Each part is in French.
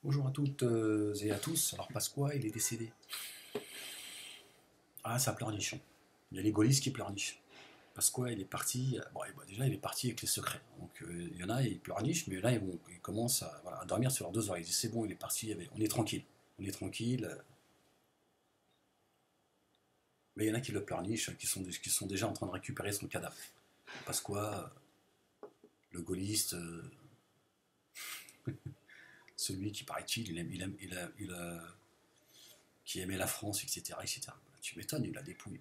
Bonjour à toutes et à tous. Alors Pasqua, il est décédé. Ah, ça pleurniche, hein. Il y a les gaullistes qui pleurnichent. Pasqua, il est parti. Bon, et bah, déjà, il est parti avec les secrets. Donc, il y en a, ils pleurnichent, mais là, ils commencent à, voilà, à dormir sur leurs deux oreilles. Ils disent, c'est bon, il est parti, on est tranquille. On est tranquille. Mais il y en a qui le pleurnichent, qui sont déjà en train de récupérer son cadavre. Pasqua, le gaulliste, celui qui, paraît-il, qui aimait la France, etc., etc. Tu m'étonnes, il la dépouille.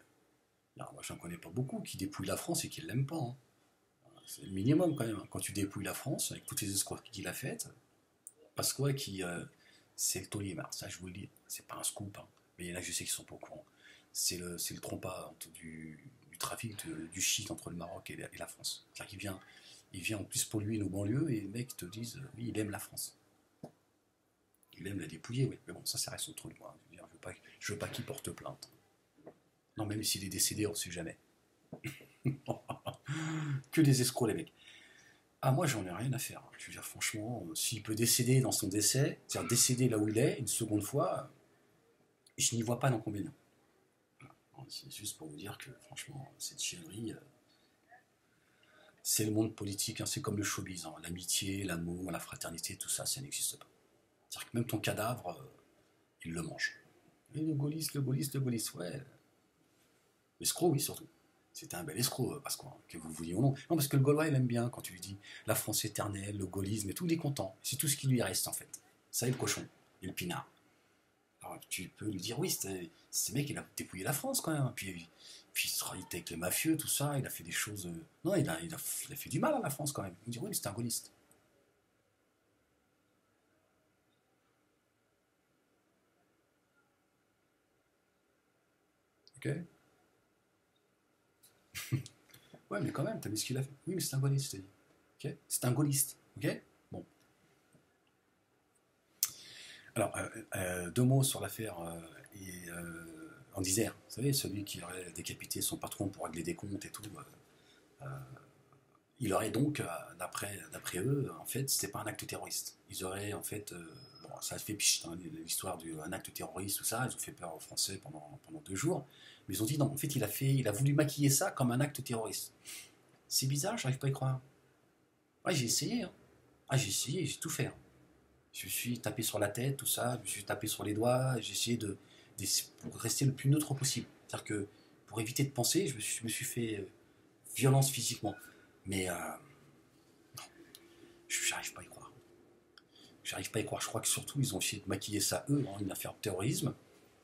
Alors, moi, j'en connais pas beaucoup qui dépouillent la France et qui ne l'aiment pas, hein. C'est le minimum quand même, hein. Quand tu dépouilles la France, avec toutes les escroqueries qu'il a faites, Pasqua c'est le taulier. Alors, ça, je vous le dis, c'est pas un scoop, hein. Mais il y en a que je sais qui sont pas au courant. C'est le trompas du trafic du shit entre le Maroc et la France. C'est-à-dire qu'il vient en plus polluer nos banlieues et les mecs te disent, oui, il aime la France. Il aime la dépouiller, oui. Mais bon, ça reste son truc, moi. Je veux pas qu'il porte plainte. Non, même s'il est décédé, on ne sait jamais. Que des escrocs, les mecs. Ah, moi, j'en ai rien à faire. Je veux dire, franchement, s'il peut décéder dans son décès, c'est-à-dire décéder là où il est, une seconde fois, je n'y vois pas d'inconvénient. Voilà. C'est juste pour vous dire que, franchement, cette chiennerie, c'est le monde politique, hein, c'est comme le showbiz, hein. L'amitié, l'amour, la fraternité, tout ça, ça n'existe pas. C'est-à-dire que même ton cadavre, il le mange. Et le gaulliste, le gaulliste, le gaulliste, ouais. L'escroc, oui, surtout. C'était un bel escroc, parce que vous vouliez ou non. Non, parce que le Gaulois, il aime bien quand tu lui dis la France éternelle, le gaullisme et tout, il est content. C'est tout ce qui lui reste, en fait. Ça et le cochon, et le pinard. Alors, tu peux lui dire, oui, ce mec, il a dépouillé la France, quand même. Puis il travaillait avec les mafieux, tout ça, il a fait des choses. Non, il a fait du mal à la France, quand même. Il me dit, oui, mais c'est un gaulliste. Ok. Ouais, mais quand même, t'as vu ce qu'il a fait. Oui, mais c'est un gaulliste, t'as dit. Ok. C'est un gaulliste. Ok. Bon. Alors, deux mots sur l'affaire en Isère. Vous savez, celui qui aurait décapité son patron pour régler des comptes et tout. Euh, il aurait donc, d'après eux, en fait, c'était pas un acte terroriste. Ils auraient, en fait, bon, ça a fait pchit, hein, l'histoire d'un acte terroriste, tout ça. Ils ont fait peur aux Français pendant 2 jours. Mais ils ont dit non, en fait, il a voulu maquiller ça comme un acte terroriste. C'est bizarre, j'arrive pas à y croire. Ouais, j'ai essayé, hein. Ah, j'ai essayé, j'ai tout fait, hein. Je me suis tapé sur la tête, tout ça, je me suis tapé sur les doigts, j'ai essayé pour rester le plus neutre possible. C'est-à-dire que pour éviter de penser, je me suis fait violence physiquement. Mais j'arrive pas à y croire. J'arrive pas à y croire. Je crois que surtout, ils ont essayé de maquiller ça, eux, hein, une affaire de terrorisme,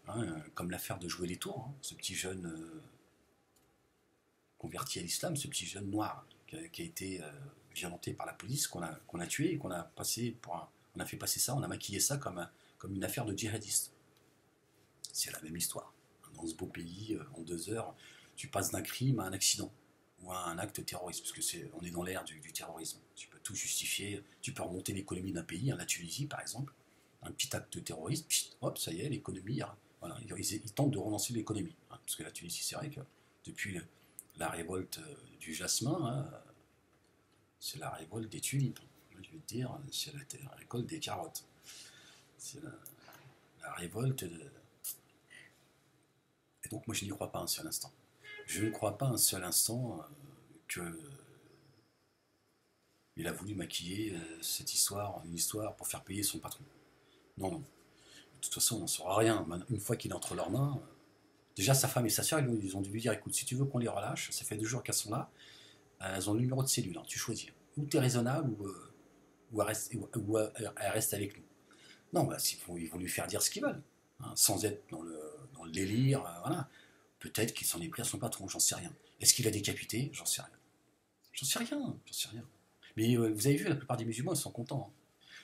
hein, comme l'affaire de Jouer les Tours, hein, ce petit jeune converti à l'islam, ce petit jeune noir qui a été violenté par la police, qu'on a tué et qu'on a passé on a fait passer ça, on a maquillé ça comme une affaire de djihadiste. C'est la même histoire. Dans ce beau pays, en 2 heures, tu passes d'un crime à un accident ou à un acte terroriste, parce que on est dans l'ère du terrorisme. Tu peux tout justifier, tu peux remonter l'économie d'un pays, hein, la Tunisie par exemple, un petit acte terroriste, pchit, hop, ça y est, l'économie, hein, voilà, ils tentent de relancer l'économie, hein, parce que la Tunisie, c'est vrai que depuis la révolte du jasmin, hein, c'est la révolte des tulipes. Je veux te dire, c'est la récolte des carottes. C'est la révolte de, et donc moi je n'y crois pas un seul instant. Je ne crois pas un seul instant que il a voulu maquiller cette histoire, une histoire pour faire payer son patron. Non, non. De toute façon, on n'en saura rien. Une fois qu'il est entre leurs mains, déjà sa femme et sa soeur, ils ont dû lui dire, écoute, si tu veux qu'on les relâche, ça fait 2 jours qu'elles sont là, elles ont le numéro de cellule, hein, tu choisis. Ou tu es raisonnable, ou elle reste avec nous. Non, bah, ils vont lui faire dire ce qu'ils veulent, hein, sans être dans le délire, voilà. Peut-être qu'il s'en est pris à son patron, j'en sais rien. Est-ce qu'il a décapité? J'en sais rien. J'en sais rien, j'en sais rien. Mais vous avez vu, la plupart des musulmans, ils sont contents, hein.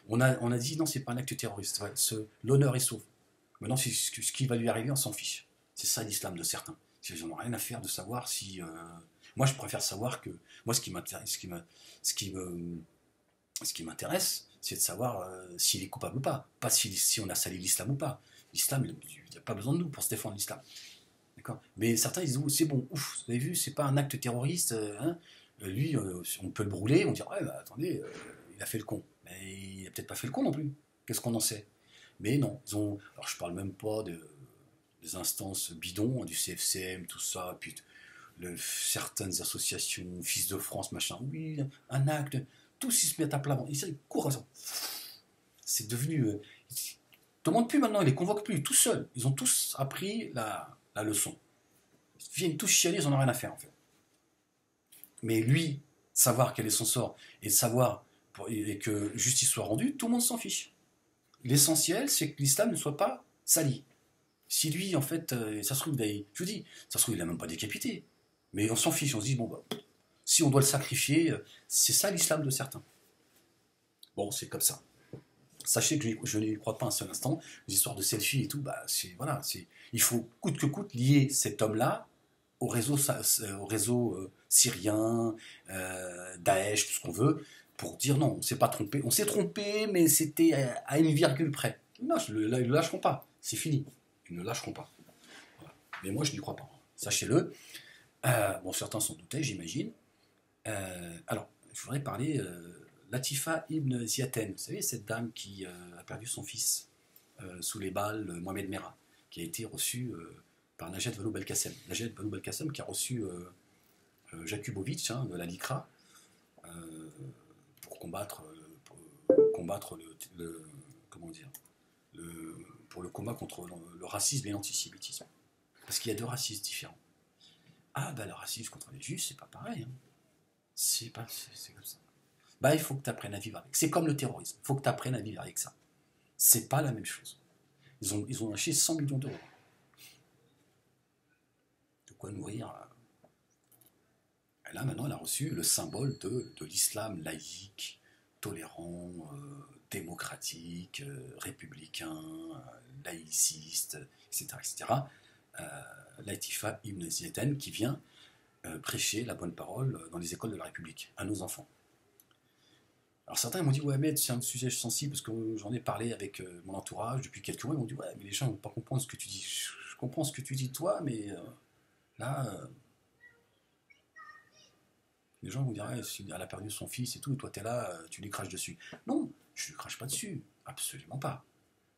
On a dit non, c'est pas un acte terroriste. Ouais, l'honneur est sauf. Maintenant, ce qui va lui arriver, on s'en fiche. C'est ça l'islam de certains. Ils n'ont rien à faire de savoir si. Moi, je préfère savoir que. Moi, ce qui m'intéresse, c'est de savoir s'il est coupable ou pas. Pas si on a sali l'islam ou pas. L'islam, il n'y a pas besoin de nous pour se défendre l'islam. D'accord. Mais certains ils disent oh, c'est bon, ouf, vous avez vu, c'est pas un acte terroriste, hein. Lui, on peut le brûler, on dit ouais, bah, attendez, il a fait le con. Mais il a peut-être pas fait le con non plus. Qu'est-ce qu'on en sait? Mais non, ils ont. Alors je parle même pas des instances bidons, hein, du CFCM, tout ça, puis certaines associations, Fils de France, machin, oui, un acte, tous ils se mettent à plat. Ils courent. C'est devenu. Ils ne demandent plus maintenant, ils les convoquent plus, tout seuls. Ils ont tous appris la leçon. Ils viennent tous chialer, ils n'en ont rien à faire en fait. Mais lui, savoir quel est son sort et savoir et que justice soit rendue, tout le monde s'en fiche. L'essentiel, c'est que l'islam ne soit pas sali. Si lui, en fait, ça se trouve, je vous dis, ça se trouve, il n'a même pas décapité. Mais on s'en fiche, on se dit, bon, bah, si on doit le sacrifier, c'est ça l'islam de certains. Bon, c'est comme ça. Sachez que je n'y crois pas un seul instant. Les histoires de selfie et tout, bah, voilà, il faut coûte que coûte lier cet homme-là au réseau syrien, Daesh, tout ce qu'on veut, pour dire non, on ne s'est pas trompé. On s'est trompé, mais c'était à une virgule près. Non, ils ne le lâcheront pas. C'est fini. Ils ne lâcheront pas. Voilà. Mais moi, je n'y crois pas. Sachez-le. Bon, certains s'en doutaient, j'imagine. Alors, je voudrais parler Latifa Ibn Ziaten. Vous savez, cette dame qui a perdu son fils sous les balles, Mohamed Merah, qui a été reçu par Najat Vallaud-Belkacem. Najat Vallaud-Belkacem qui a reçu Jakubovic, hein, de la LICRA, pour combattre, comment dire, pour le combat contre le racisme et l'antisémitisme. Parce qu'il y a deux racismes différents. Ah, bah le racisme contre les juifs, c'est pas pareil. Hein. C'est comme ça. Bah, il faut que tu apprennes à vivre avec. C'est comme le terrorisme. Il faut que tu apprennes à vivre avec ça. C'est pas la même chose. Ils ont lâché 100 millions d'euros. De quoi nourrir. Et là, maintenant, elle a reçu le symbole de l'islam laïque, tolérant, démocratique, républicain, laïciste, etc. etc. Latifa Ibn Ziaten qui vient prêcher la bonne parole dans les écoles de la République, à nos enfants. Alors certains m'ont dit, ouais, mais c'est un sujet sensible, parce que j'en ai parlé avec mon entourage depuis quelques mois, ils m'ont dit, ouais, mais les gens ne vont pas comprendre ce que tu dis. Je comprends ce que tu dis toi, mais là, les gens vont dire, ouais, elle a perdu son fils et tout, et toi t'es là, tu lui craches dessus. Non, je lui crache pas dessus, absolument pas.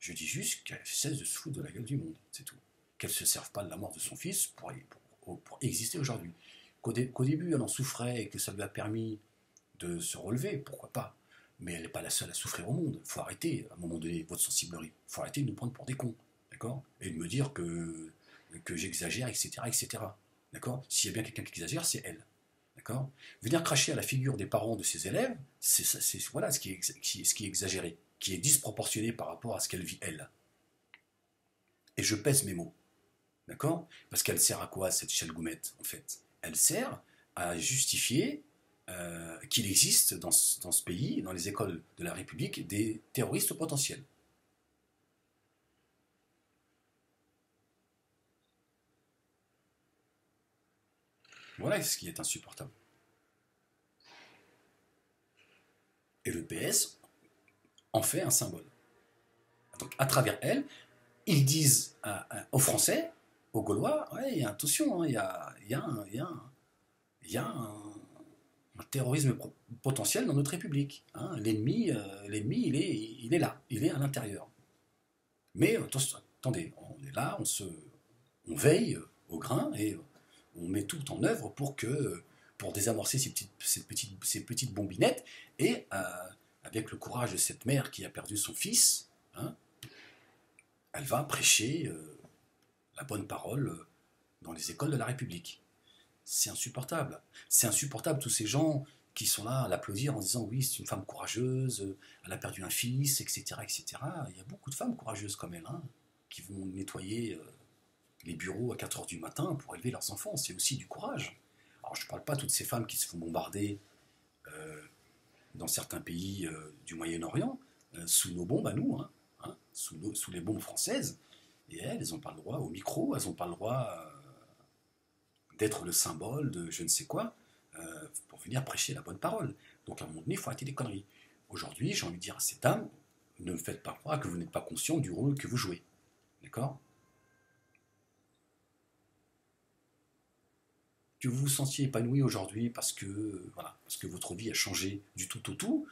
Je dis juste qu'elle cesse de se foutre de la gueule du monde, c'est tout. Qu'elle ne se serve pas de la mort de son fils pour exister aujourd'hui. Qu'au début, elle en souffrait et que ça lui a permis de se relever, pourquoi pas. Mais elle n'est pas la seule à souffrir au monde. Il faut arrêter, à un moment donné, votre sensiblerie. Il faut arrêter de nous prendre pour des cons, d'accord? Et de me dire que j'exagère, etc., etc., d'accord? S'il y a bien quelqu'un qui exagère, c'est elle, d'accord? Venir cracher à la figure des parents de ses élèves, c'est voilà ce qui est exagéré, qui est disproportionné par rapport à ce qu'elle vit, elle. Et je pèse mes mots, d'accord? Parce qu'elle sert à quoi, cette chalgoumette, en fait? Elle sert à justifier qu'il existe dans ce pays, dans les écoles de la République, des terroristes potentiels. Voilà ce qui est insupportable. Et le PS en fait un symbole. Donc à travers elle, ils disent aux Français, aux Gaulois, ouais, attention, hein, il y a un terrorisme potentiel dans notre République. Hein. L'ennemi, il est là, il est à l'intérieur. Mais attendez, on est là, on veille au grain et on met tout en œuvre pour désamorcer ces petites bombinettes et avec le courage de cette mère qui a perdu son fils, hein, elle va prêcher la bonne parole dans les écoles de la République. C'est insupportable. C'est insupportable tous ces gens qui sont là à l'applaudir en disant oui, c'est une femme courageuse, elle a perdu un fils, etc., etc. Il y a beaucoup de femmes courageuses comme elle, hein, qui vont nettoyer les bureaux à 4 heures du matin pour élever leurs enfants. C'est aussi du courage. Alors je ne parle pas de toutes ces femmes qui se font bombarder dans certains pays du Moyen-Orient, sous nos bombes à nous, sous les bombes françaises. Et elles n'ont pas le droit au micro, elles n'ont pas le droit d'être le symbole de je ne sais quoi, pour venir prêcher la bonne parole. Donc à un moment donné, il faut arrêter les conneries. Aujourd'hui, j'ai envie de dire à ces dames, ne me faites pas croire que vous n'êtes pas conscient du rôle que vous jouez. D'accord? Que vous vous sentiez épanoui aujourd'hui parce que votre vie a changé du tout au tout,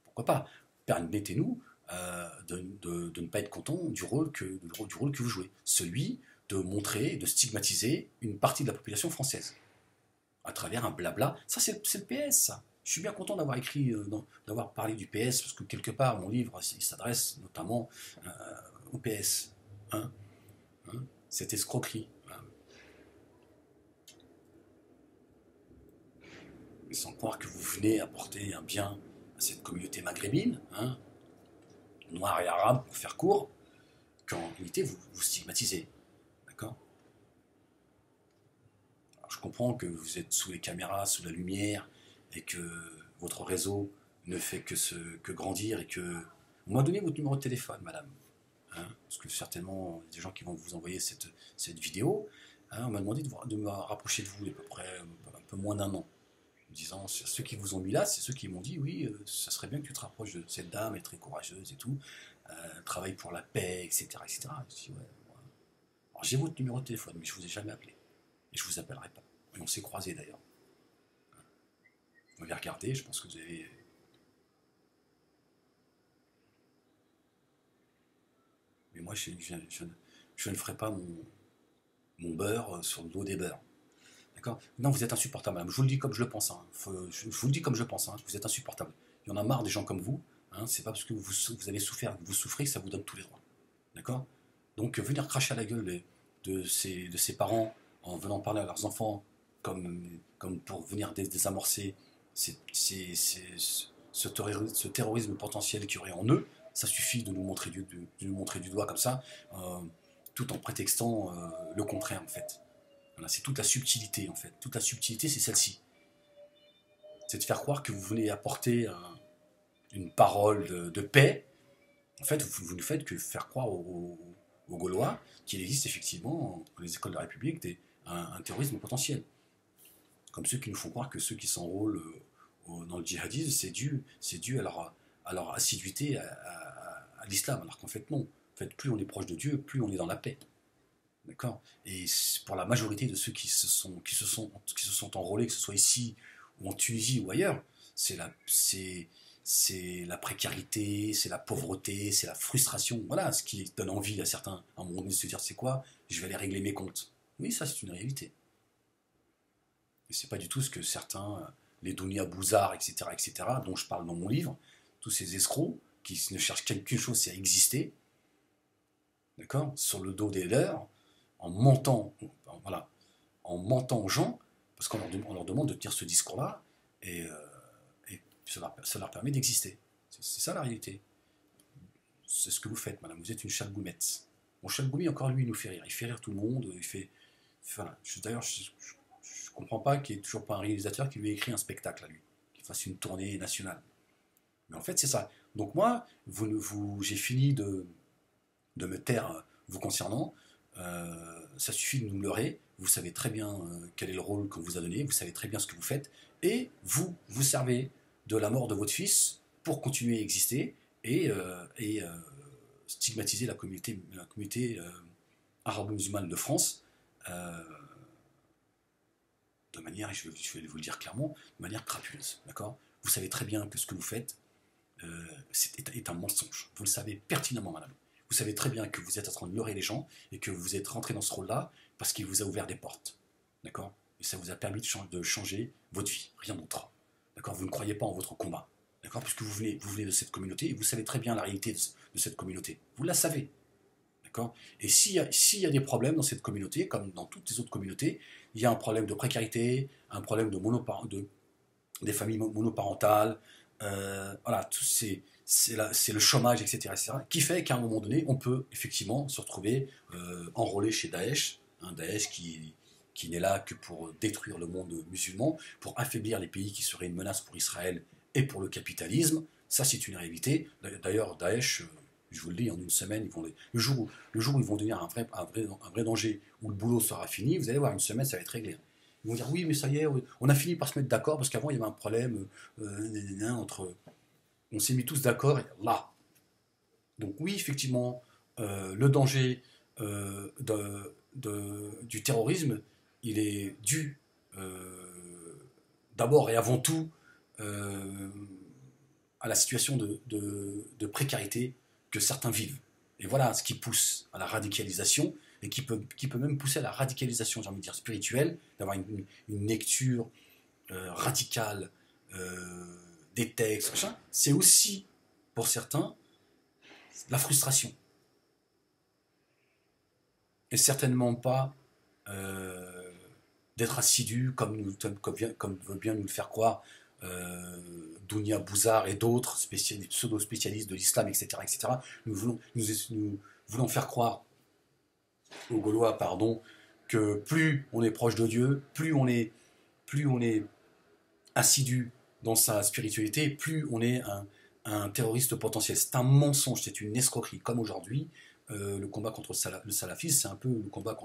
pourquoi pas? Permettez-nous de ne pas être content du rôle que vous jouez. Celui de montrer, de stigmatiser une partie de la population française à travers un blabla. Ça, c'est le PS, ça. Je suis bien content d'avoir écrit, d'avoir parlé du PS, parce que quelque part, mon livre, il s'adresse notamment au PS. Hein, hein, cette escroquerie. Hein. Sans croire que vous venez apporter un bien à cette communauté maghrébine, hein, noire et arabe, pour faire court, qu'en réalité, vous stigmatisez. D'accord? Je comprends que vous êtes sous les caméras, sous la lumière, et que votre réseau ne fait que grandir, et que... On m'a donné votre numéro de téléphone, madame. Hein, parce que certainement, il y a des gens qui vont vous envoyer cette vidéo. Hein, on m'a demandé de me rapprocher de vous, il y a à peu près un peu moins d'un an. En disant, ceux qui vous ont mis là, c'est ceux qui m'ont dit, oui, ça serait bien que tu te rapproches de cette dame, elle est très courageuse et tout, travaille pour la paix, etc. etc. Je dis, ouais, ouais. Alors j'ai votre numéro de téléphone, mais je ne vous ai jamais appelé. Et je ne vous appellerai pas. Et on s'est croisés d'ailleurs. Vous m'avez regardé, je pense que vous avez... Mais moi, je ne ferai pas mon beurre sur le dos des beurs. D'accord? Non, vous êtes insupportable, madame. Je vous le dis comme je le pense. Hein. Je vous le dis comme je pense. Hein. Vous êtes insupportable. Il y en a marre des gens comme vous. Hein. C'est pas parce que vous avez souffert, que vous souffrez, que ça vous donne tous les droits. D'accord? Donc, venir cracher à la gueule de ces parents en venant parler à leurs enfants comme pour venir désamorcer ce terrorisme potentiel qu'il y aurait en eux, ça suffit de nous montrer du doigt comme ça, tout en prétextant le contraire en fait. Voilà, c'est toute la subtilité en fait. Toute la subtilité, c'est celle-ci. C'est de faire croire que vous venez apporter une parole de paix. En fait, vous ne faites que faire croire aux Gaulois qu'il existe effectivement dans les écoles de la République un terrorisme potentiel. Comme ceux qui nous font croire que ceux qui s'enrôlent dans le djihadisme, c'est dû à leur assiduité à l'islam. Alors qu'en fait, non. En fait, plus on est proche de Dieu, plus on est dans la paix. D'accord? Et pour la majorité de ceux qui se sont enrôlés, que ce soit ici ou en Tunisie ou ailleurs, c'est la précarité, c'est la pauvreté, c'est la frustration. Voilà ce qui donne envie à certains, à un moment donné, de se dire c'est quoi? Je vais aller régler mes comptes. Oui, ça c'est une réalité. Et c'est pas du tout ce que certains, les Dounia Bouzard, etc., dont je parle dans mon livre, tous ces escrocs qui ne cherchent quelque chose, c'est à exister, d'accord, sur le dos des leurs, en mentant, voilà, en mentant aux gens, parce on leur demande de tenir ce discours-là, et ça leur permet d'exister. C'est ça la réalité. C'est ce que vous faites, madame. Vous êtes une chalgoumette. Mon chalgoumi, encore lui, il nous fait rire. Il fait rire tout le monde. Il fait. Voilà. D'ailleurs, je ne comprends pas qu'il n'y ait toujours pas un réalisateur qui lui ait écrit un spectacle à lui, qui fasse une tournée nationale. Mais en fait, c'est ça. Donc moi, j'ai fini de me taire vous concernant. Ça suffit de nous leurrer. Vous savez très bien quel est le rôle qu'on vous a donné. Vous savez très bien ce que vous faites. Et vous servez de la mort de votre fils pour continuer à exister et stigmatiser la communauté arabo-musulmane de France de manière, et je vais vous le dire clairement, de manière crapuleuse. D'accord? Vous savez très bien que ce que vous faites est un mensonge. Vous le savez pertinemment, madame. Vous savez très bien que vous êtes en train de leurrer les gens et que vous êtes rentré dans ce rôle-là parce qu'il vous a ouvert des portes. D'accord? Et ça vous a permis de changer votre vie, rien d'autre. D'accord? Vous ne croyez pas en votre combat. D'accord? Puisque vous venez de cette communauté et vous savez très bien la réalité de cette communauté. Vous la savez. D'accord? Et s'il y a des problèmes dans cette communauté, comme dans toutes les autres communautés, il y a un problème de précarité, un problème des familles monoparentales, voilà, c'est le chômage, etc., qui fait qu'à un moment donné, on peut effectivement se retrouver enrôlé chez Daesh, un Daesh qui n'est là que pour détruire le monde musulman, pour affaiblir les pays qui seraient une menace pour Israël et pour le capitalisme. Ça, c'est une réalité. D'ailleurs, Daesh, je vous le dis, en une semaine, le jour où ils vont devenir un vrai danger, où le boulot sera fini, vous allez voir, une semaine, ça va être réglé. Ils vont dire oui, mais ça y est, on a fini par se mettre d'accord, parce qu'avant, il y avait un problème entre... On s'est mis tous d'accord, là. Donc oui, effectivement, le danger du terrorisme, il est dû d'abord et avant tout à la situation de précarité que certains vivent. Et voilà ce qui pousse à la radicalisation, et qui peut même pousser à la radicalisation, j'ai envie de dire, spirituelle, d'avoir une lecture radicale des textes, machin. C'est aussi, pour certains, la frustration. Et certainement pas d'être assidu, comme veut bien nous le faire croire Dounia Bouzar et d'autres pseudo-spécialistes de l'islam, etc., etc. Nous voulons faire croire aux Gaulois, pardon, que plus on est proche de Dieu, plus on est assidu dans sa spiritualité, plus on est un terroriste potentiel. C'est un mensonge, c'est une escroquerie. Comme aujourd'hui, le combat contre le salafisme, c'est un peu le combat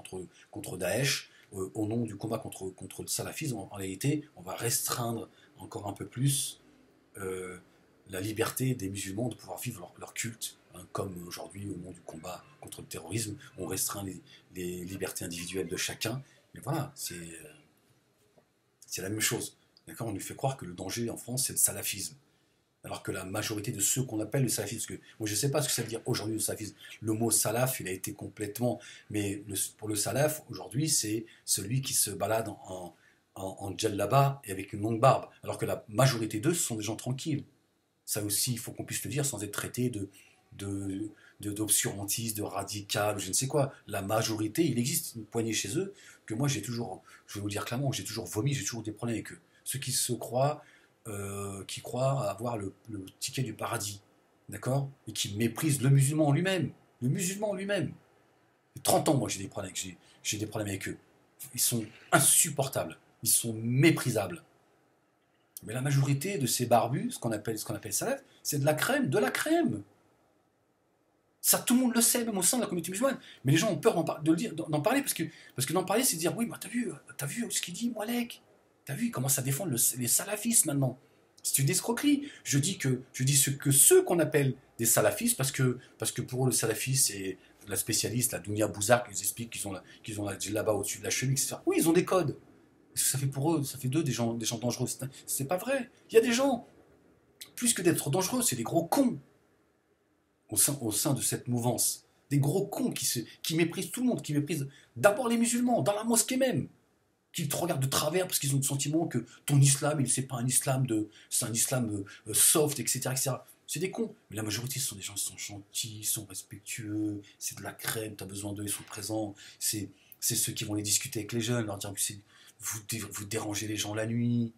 contre Daesh. Au nom du combat contre le salafisme, en réalité, on va restreindre encore un peu plus la liberté des musulmans de pouvoir vivre leur culte, hein, comme aujourd'hui, au nom du combat contre le terrorisme, on restreint les libertés individuelles de chacun. Mais voilà, c'est la même chose. D'accord, on nous fait croire que le danger en France, c'est le salafisme. Alors que la majorité de ceux qu'on appelle le salafisme, parce que moi je ne sais pas ce que ça veut dire aujourd'hui le salafisme, le mot salaf, il a été complètement, mais pour le salaf, aujourd'hui, c'est celui qui se balade en djellaba et avec une longue barbe, alors que la majorité d'eux, ce sont des gens tranquilles. Ça aussi, il faut qu'on puisse le dire sans être traité d'obscurantiste, de radical, je ne sais quoi. La majorité, il existe une poignée chez eux que moi j'ai toujours, je vais vous le dire clairement, j'ai toujours vomi, j'ai toujours des problèmes avec eux. Ceux qui croient avoir le ticket du paradis, d'accord, et qui méprisent le musulman lui-même. Le musulman lui-même. 30 ans, moi, j'ai des problèmes avec eux. Ils sont insupportables. Ils sont méprisables. Mais la majorité de ces barbus, ce qu'on appelle salaf, c'est de la crème, de la crème. Ça, tout le monde le sait, même au sein de la communauté musulmane. Mais les gens ont peur d'en parler, parce que d'en parler, c'est dire, oui, bah, t'as vu ce qu'il dit, Moualek. T'as vu, il commence à défendre les salafistes maintenant. C'est une escroquerie. Je dis que ceux qu'on appelle des salafistes, parce que pour eux, le salafiste, c'est la spécialiste, la Dounia Bouzar, qui nous explique qu'ils ont la djellaba au-dessus de la cheville, etc. Oui, ils ont des codes. Parce que ça fait pour eux, ça fait d'eux des gens dangereux. C'est pas vrai. Il y a des gens, plus que d'être dangereux, c'est des gros cons au sein de cette mouvance. Des gros cons qui méprisent tout le monde, qui méprisent d'abord les musulmans, dans la mosquée même, qui te regardent de travers parce qu'ils ont le sentiment que ton islam, c'est pas un islam c'est un islam soft, etc., etc. C'est des cons. Mais la majorité, ce sont des gens qui sont gentils, sont respectueux, c'est de la crème, tu as besoin d'eux, ils sont présents. C'est ceux qui vont les discuter avec les jeunes, leur dire que vous dérangez les gens la nuit,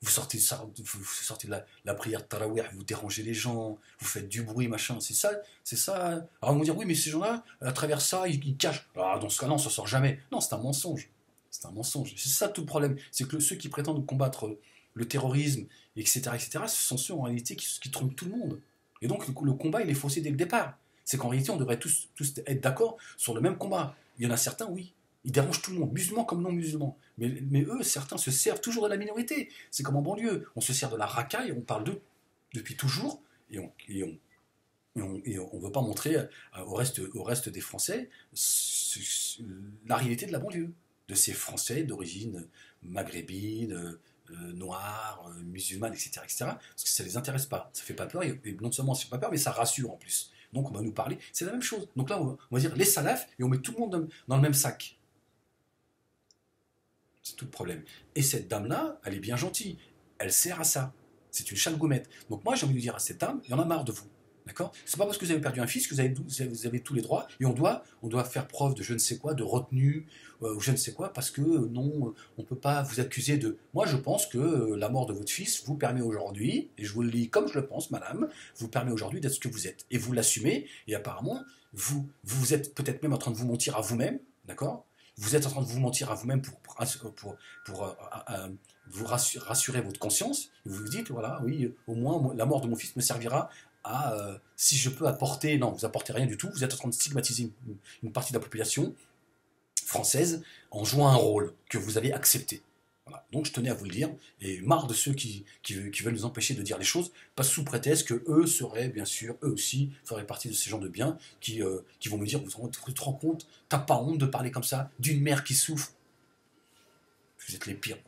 vous sortez de la prière de Tarawih, vous dérangez les gens, vous faites du bruit, machin, c'est ça. Alors ils vont dire, oui, mais ces gens-là, à travers ça, ils cachent. Alors dans ce cas-là, on s'en sort jamais. Non, c'est un mensonge. C'est un mensonge. C'est ça tout le problème. C'est que ceux qui prétendent combattre le terrorisme, etc., ce sont ceux en réalité qui trompent tout le monde. Et donc le combat, il est faussé dès le départ. C'est qu'en réalité, on devrait tous être d'accord sur le même combat. Il y en a certains, oui, ils dérangent tout le monde, musulmans comme non musulmans. Mais eux, certains se servent toujours de la minorité. C'est comme en banlieue. On se sert de la racaille, on parle d'eux depuis toujours, et on ne veut pas montrer au reste des Français la réalité de la banlieue, de ces Français d'origine maghrébine, noire, musulmane, etc., etc., parce que ça ne les intéresse pas. Ça ne fait pas peur, et non seulement ça ne fait pas peur, mais ça rassure en plus. Donc on va nous parler, c'est la même chose. Donc là, on va dire les salafs, et on met tout le monde dans le même sac. C'est tout le problème. Et cette dame-là, elle est bien gentille. Elle sert à ça. C'est une chalgoumette. Donc moi, j'ai envie de dire à cette dame, il y en a marre de vous. D'accord. C'est pas parce que vous avez perdu un fils que vous avez tous les droits, et on doit faire preuve de je ne sais quoi, de retenue, ou je ne sais quoi, parce que non, on ne peut pas vous accuser de... Moi, je pense que la mort de votre fils vous permet aujourd'hui, et je vous le dis comme je le pense, madame, vous permet aujourd'hui d'être ce que vous êtes. Et vous l'assumez, et apparemment, vous êtes peut-être même en train de vous mentir à vous-même, d'accord. Vous êtes en train de vous mentir à vous-même pour vous rassurer votre conscience. Et vous vous dites, voilà, oui, au moins, la mort de mon fils me servira à, si je peux apporter... Non, vous apportez rien du tout. Vous êtes en train de stigmatiser une partie de la population française en jouant un rôle que vous avez accepté. Voilà. Donc je tenais à vous le dire, et marre de ceux qui veulent nous empêcher de dire les choses, pas sous prétexte que eux seraient, bien sûr, eux aussi, feraient partie de ces gens de bien, qui vont me dire, tu te rends compte, t'as pas honte de parler comme ça, d'une mère qui souffre. Vous êtes les pires.